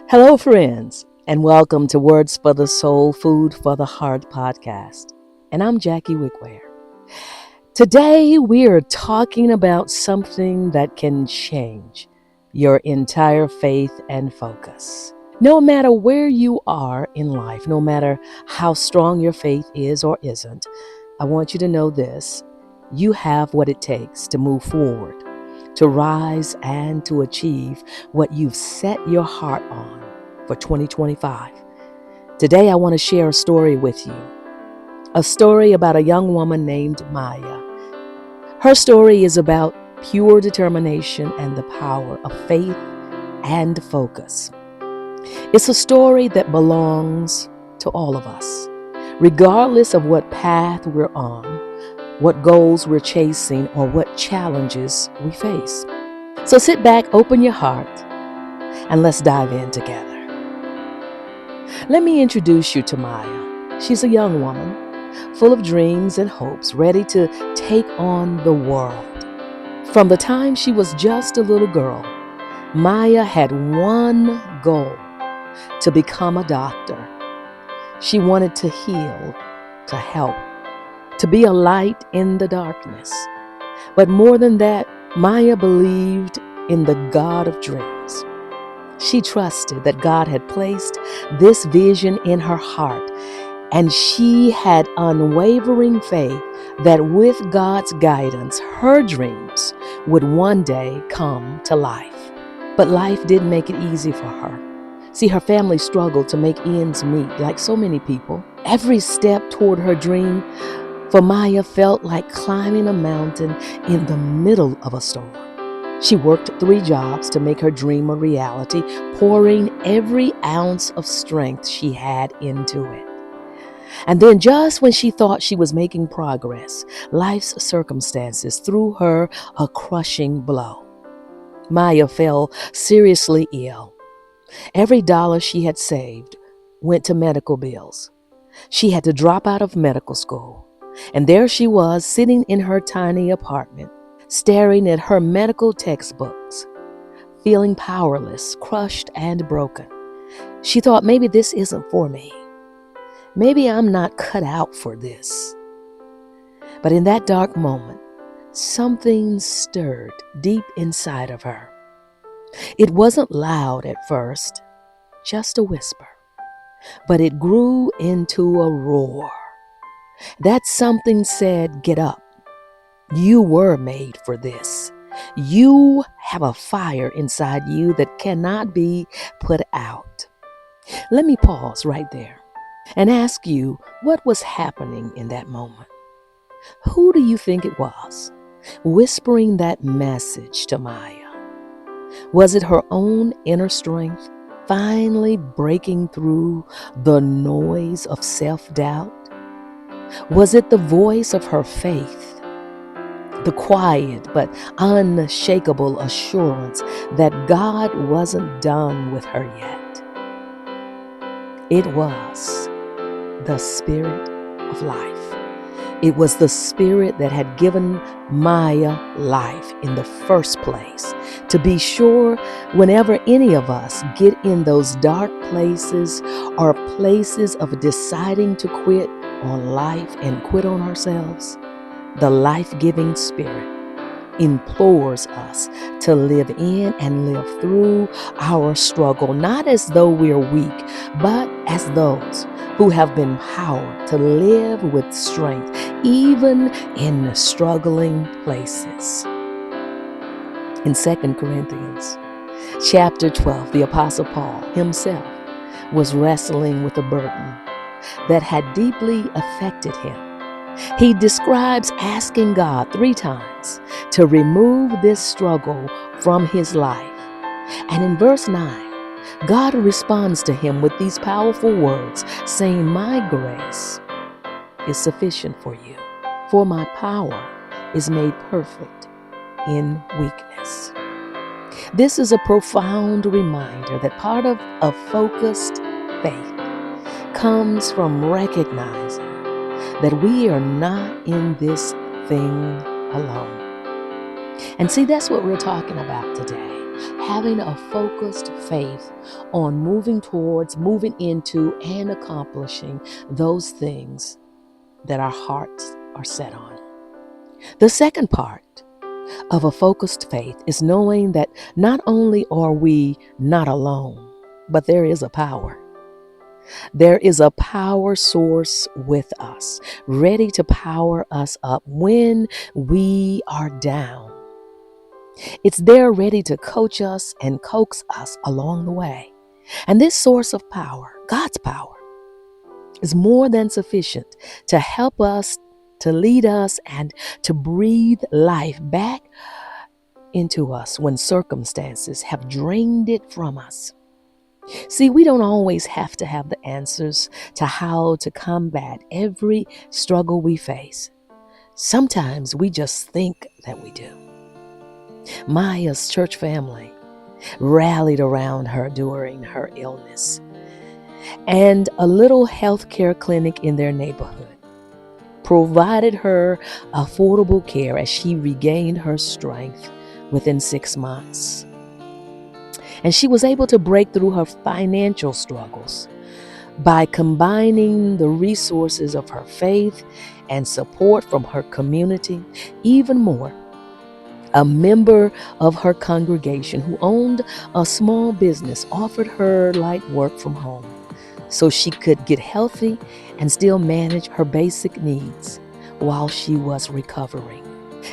Hello, friends, and welcome to Words for the Soul, Food for the Heart podcast. And I'm Jackie Wickware. Today, we are talking about something that can change your entire faith and focus. No matter where you are in life, no matter how strong your faith is or isn't, I want you to know this. You have what it takes to move forward, to rise, and to achieve what you've set your heart on for 2025. Today, I want to share a story with you. A story about a young woman named Maya. Her story is about pure determination and the power of faith and focus. It's a story that belongs to all of us, regardless of what path we're on, what goals we're chasing, or what challenges we face. So sit back, open your heart, and let's dive in together. Let me introduce you to Maya. She's a young woman, full of dreams and hopes, ready to take on the world. From the time she was just a little girl, Maya had one goal: to become a doctor. She wanted to heal, to help, to be a light in the darkness. But more than that, Maya believed in the God of dreams. She trusted that God had placed this vision in her heart, and she had unwavering faith that with God's guidance, her dreams would one day come to life. But life didn't make it easy for her. See, her family struggled to make ends meet, like so many people. Every step toward her dream for Maya felt like climbing a mountain in the middle of a storm. She worked 3 jobs to make her dream a reality, pouring every ounce of strength she had into it. And then just when she thought she was making progress, life's circumstances threw her a crushing blow. Maya fell seriously ill. Every dollar she had saved went to medical bills. She had to drop out of medical school. And there she was, sitting in her tiny apartment, staring at her medical textbooks, feeling powerless, crushed, and broken. She thought, maybe this isn't for me. Maybe I'm not cut out for this. But in that dark moment, something stirred deep inside of her. It wasn't loud at first, just a whisper, but it grew into a roar. That something said, get up. You were made for this. You have a fire inside you that cannot be put out. Let me pause right there and ask you, what was happening in that moment? Who do you think it was whispering that message to Maya? Was it her own inner strength finally breaking through the noise of self-doubt? Was it the voice of her faith, the quiet but unshakable assurance that God wasn't done with her yet? It was the Spirit of life. It was the Spirit that had given Maya life in the first place. To be sure, whenever any of us get in those dark places or places of deciding to quit on life and quit on ourselves, the life-giving Spirit implores us to live in and live through our struggle, not as though we're weak, but as those who have been empowered to live with strength, even in struggling places. In 2 Corinthians chapter 12, the Apostle Paul himself was wrestling with a burden that had deeply affected him. He describes asking God 3 times to remove this struggle from his life. And in verse 9, God responds to him with these powerful words, saying, my grace is sufficient for you, for my power is made perfect in weakness. This is a profound reminder that part of a focused faith comes from recognizing that we are not in this thing alone. And see, that's what we're talking about today. Having a focused faith on moving towards, moving into, and accomplishing those things that our hearts are set on. The second part of a focused faith is knowing that not only are we not alone, but there is a power. There is a power source with us, ready to power us up when we are down. It's there ready to coach us and coax us along the way. And this source of power, God's power, is more than sufficient to help us, to lead us, and to breathe life back into us when circumstances have drained it from us. See, we don't always have to have the answers to how to combat every struggle we face. Sometimes we just think that we do. Maya's church family rallied around her during her illness, and a little healthcare clinic in their neighborhood provided her affordable care as she regained her strength within 6 months. And she was able to break through her financial struggles by combining the resources of her faith and support from her community. Even more, a member of her congregation who owned a small business offered her light work from home so she could get healthy and still manage her basic needs while she was recovering.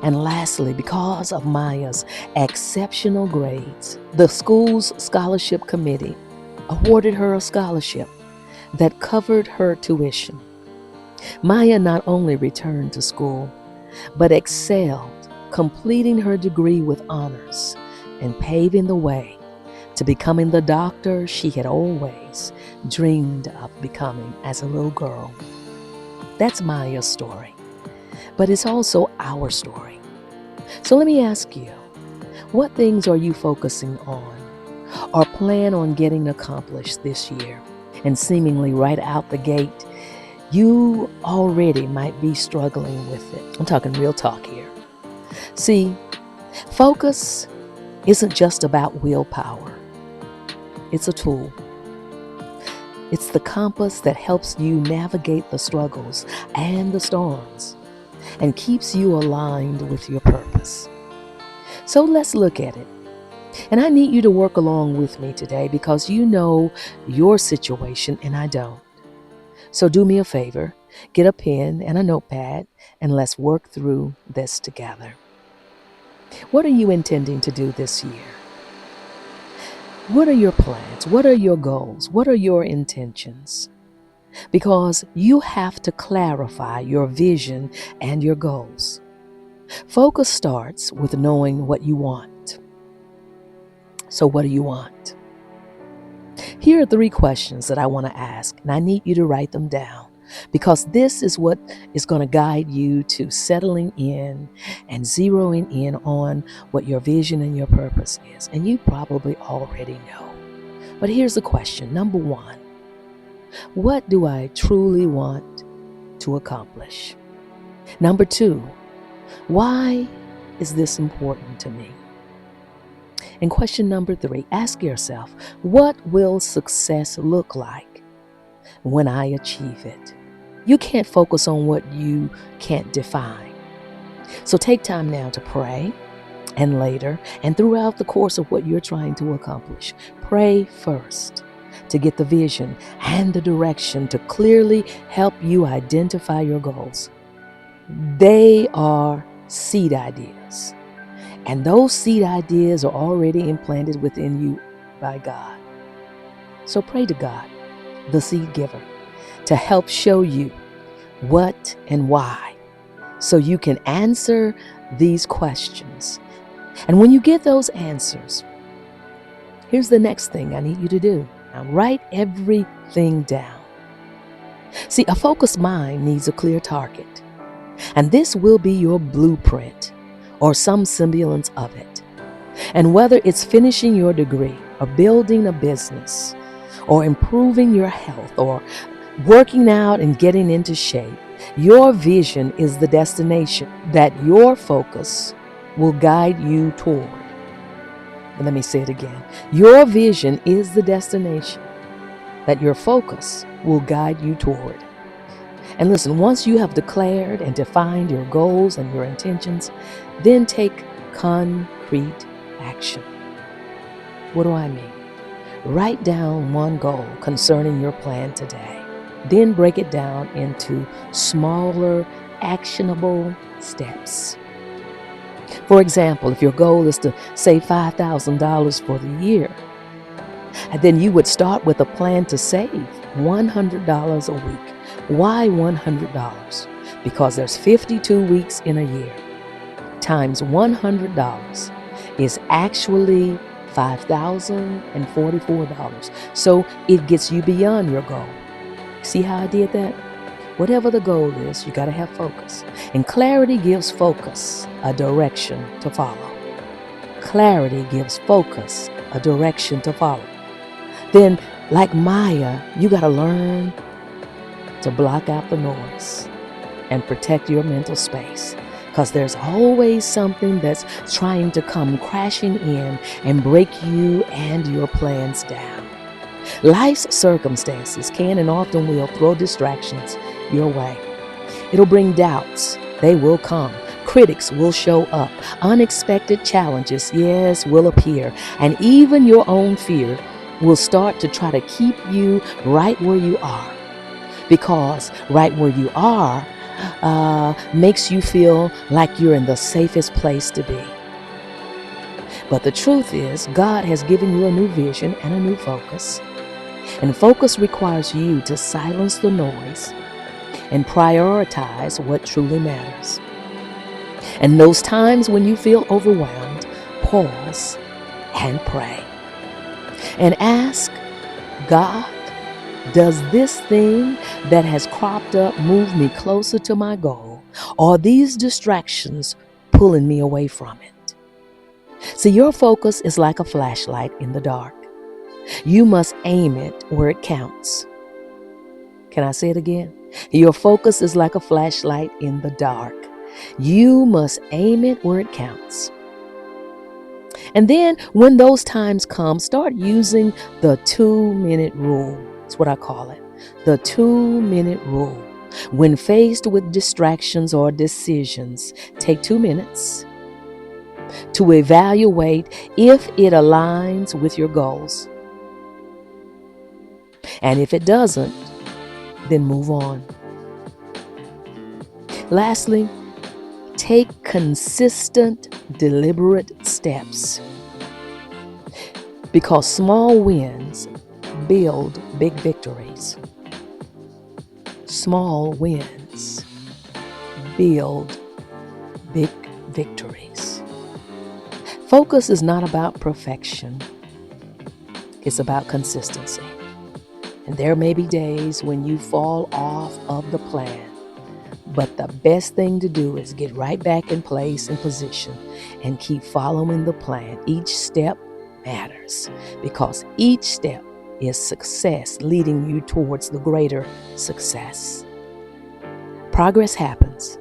And lastly, because of Maya's exceptional grades, the school's scholarship committee awarded her a scholarship that covered her tuition. Maya not only returned to school, but excelled, completing her degree with honors and paving the way to becoming the doctor she had always dreamed of becoming as a little girl. That's Maya's story, but it's also our story. So let me ask you, what things are you focusing on or plan on getting accomplished this year? And seemingly right out the gate, you already might be struggling with it. I'm talking real talk here. See, focus isn't just about willpower. It's a tool. It's the compass that helps you navigate the struggles and the storms and keeps you aligned with your purpose. So let's look at it. And I need you to work along with me today because you know your situation and I don't. So do me a favor, get a pen and a notepad and let's work through this together. What are you intending to do this year? What are your plans? What are your goals? What are your intentions? Because you have to clarify your vision and your goals. Focus starts with knowing what you want. So what do you want? Here are 3 questions that I want to ask, and I need you to write them down because this is what is going to guide you to settling in and zeroing in on what your vision and your purpose is. And you probably already know. But here's the question. Number 1, what do I truly want to accomplish? Number 2, why is this important to me? And question number 3, ask yourself, what will success look like when I achieve it? You can't focus on what you can't define. So take time now to pray, and later, and throughout the course of what you're trying to accomplish, pray first to get the vision and the direction to clearly help you identify your goals. They are seed ideas. And those seed ideas are already implanted within you by God. So pray to God, the seed giver, to help show you what and why, so you can answer these questions. And when you get those answers, here's the next thing I need you to do. Now write everything down. See, a focused mind needs a clear target, and this will be your blueprint or some semblance of it. And whether it's finishing your degree or building a business or improving your health or working out and getting into shape, your vision is the destination that your focus will guide you toward. And let me say it again. Your vision is the destination that your focus will guide you toward. And listen, once you have declared and defined your goals and your intentions, then take concrete action. What do I mean? Write down one goal concerning your plan today. Then break it down into smaller, actionable steps. For example, if your goal is to save $5,000 for the year, then you would start with a plan to save $100 a week. Why $100? Because there's 52 weeks in a year. Times $100 is actually $5,044. So it gets you beyond your goal. See how I did that? Whatever the goal is, you got to have focus. And clarity gives focus a direction to follow. Clarity gives focus a direction to follow. Then, like Maya, you got to learn to block out the noise and protect your mental space, because there's always something that's trying to come crashing in and break you and your plans down. Life's circumstances can and often will throw distractions your way. It'll bring doubts. They will come. Critics will show up. Unexpected challenges, yes, will appear. And even your own fear will start to try to keep you right where you are. Because right where you are makes you feel like you're in the safest place to be. But the truth is, God has given you a new vision and a new focus. And focus requires you to silence the noise and prioritize what truly matters. And those times when you feel overwhelmed, pause and pray. And ask God, does this thing that has cropped up move me closer to my goal? Or are these distractions pulling me away from it? See, your focus is like a flashlight in the dark. You must aim it where it counts. Can I say it again? Your focus is like a flashlight in the dark. You must aim it where it counts. And then when those times come, start using the 2-minute rule. That's what I call it. The 2-minute rule. When faced with distractions or decisions, take 2 minutes to evaluate if it aligns with your goals. And if it doesn't, then move on. Lastly, take consistent, deliberate steps. Because small wins build big victories. Small wins build big victories. Focus is not about perfection. It's about consistency. And there may be days when you fall off of the plan. But the best thing to do is get right back in place and position and keep following the plan. Each step matters, because each step is success leading you towards the greater success. Progress happens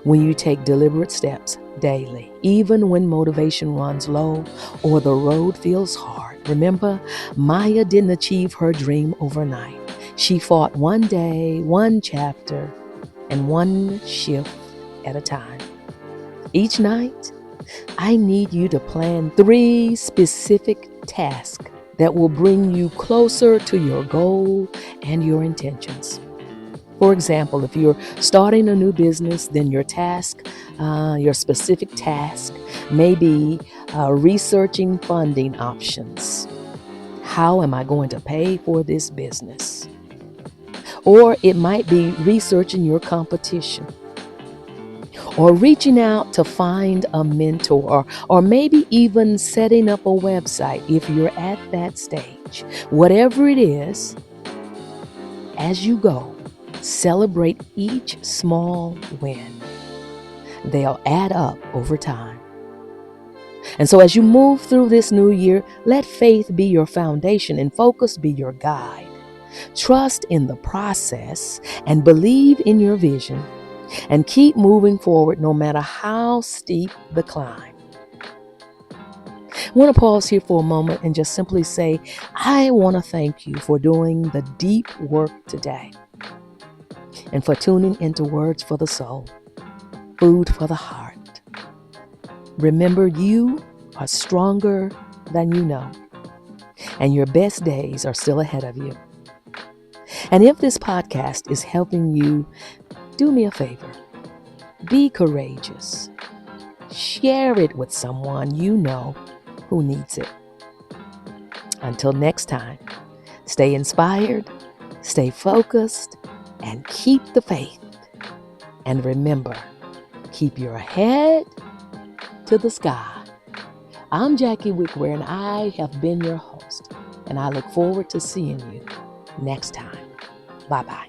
when you take deliberate steps daily, even when motivation runs low or the road feels hard. Remember, Maya didn't achieve her dream overnight. She fought one day, one chapter, and one shift at a time. Each night, I need you to plan 3 specific tasks that will bring you closer to your goal and your intentions. For example, if you're starting a new business, then your specific task may be researching funding options. How am I going to pay for this business? Or it might be researching your competition, or reaching out to find a mentor, or maybe even setting up a website if you're at that stage. Whatever it is, as you go, celebrate each small win. They'll add up over time. And so as you move through this new year, let faith be your foundation and focus be your guide. Trust in the process and believe in your vision. and keep moving forward no matter how steep the climb. I want to pause here for a moment and just simply say, I want to thank you for doing the deep work today and for tuning into Words for the Soul, Food for the Heart. Remember, you are stronger than you know, and your best days are still ahead of you. And if this podcast is helping you, do me a favor. Be courageous. Share it with someone you know who needs it. Until next time, stay inspired, stay focused, and keep the faith. And remember, keep your head to the sky. I'm Jackie Wickware, and I have been your host, and I look forward to seeing you next time. Bye-bye.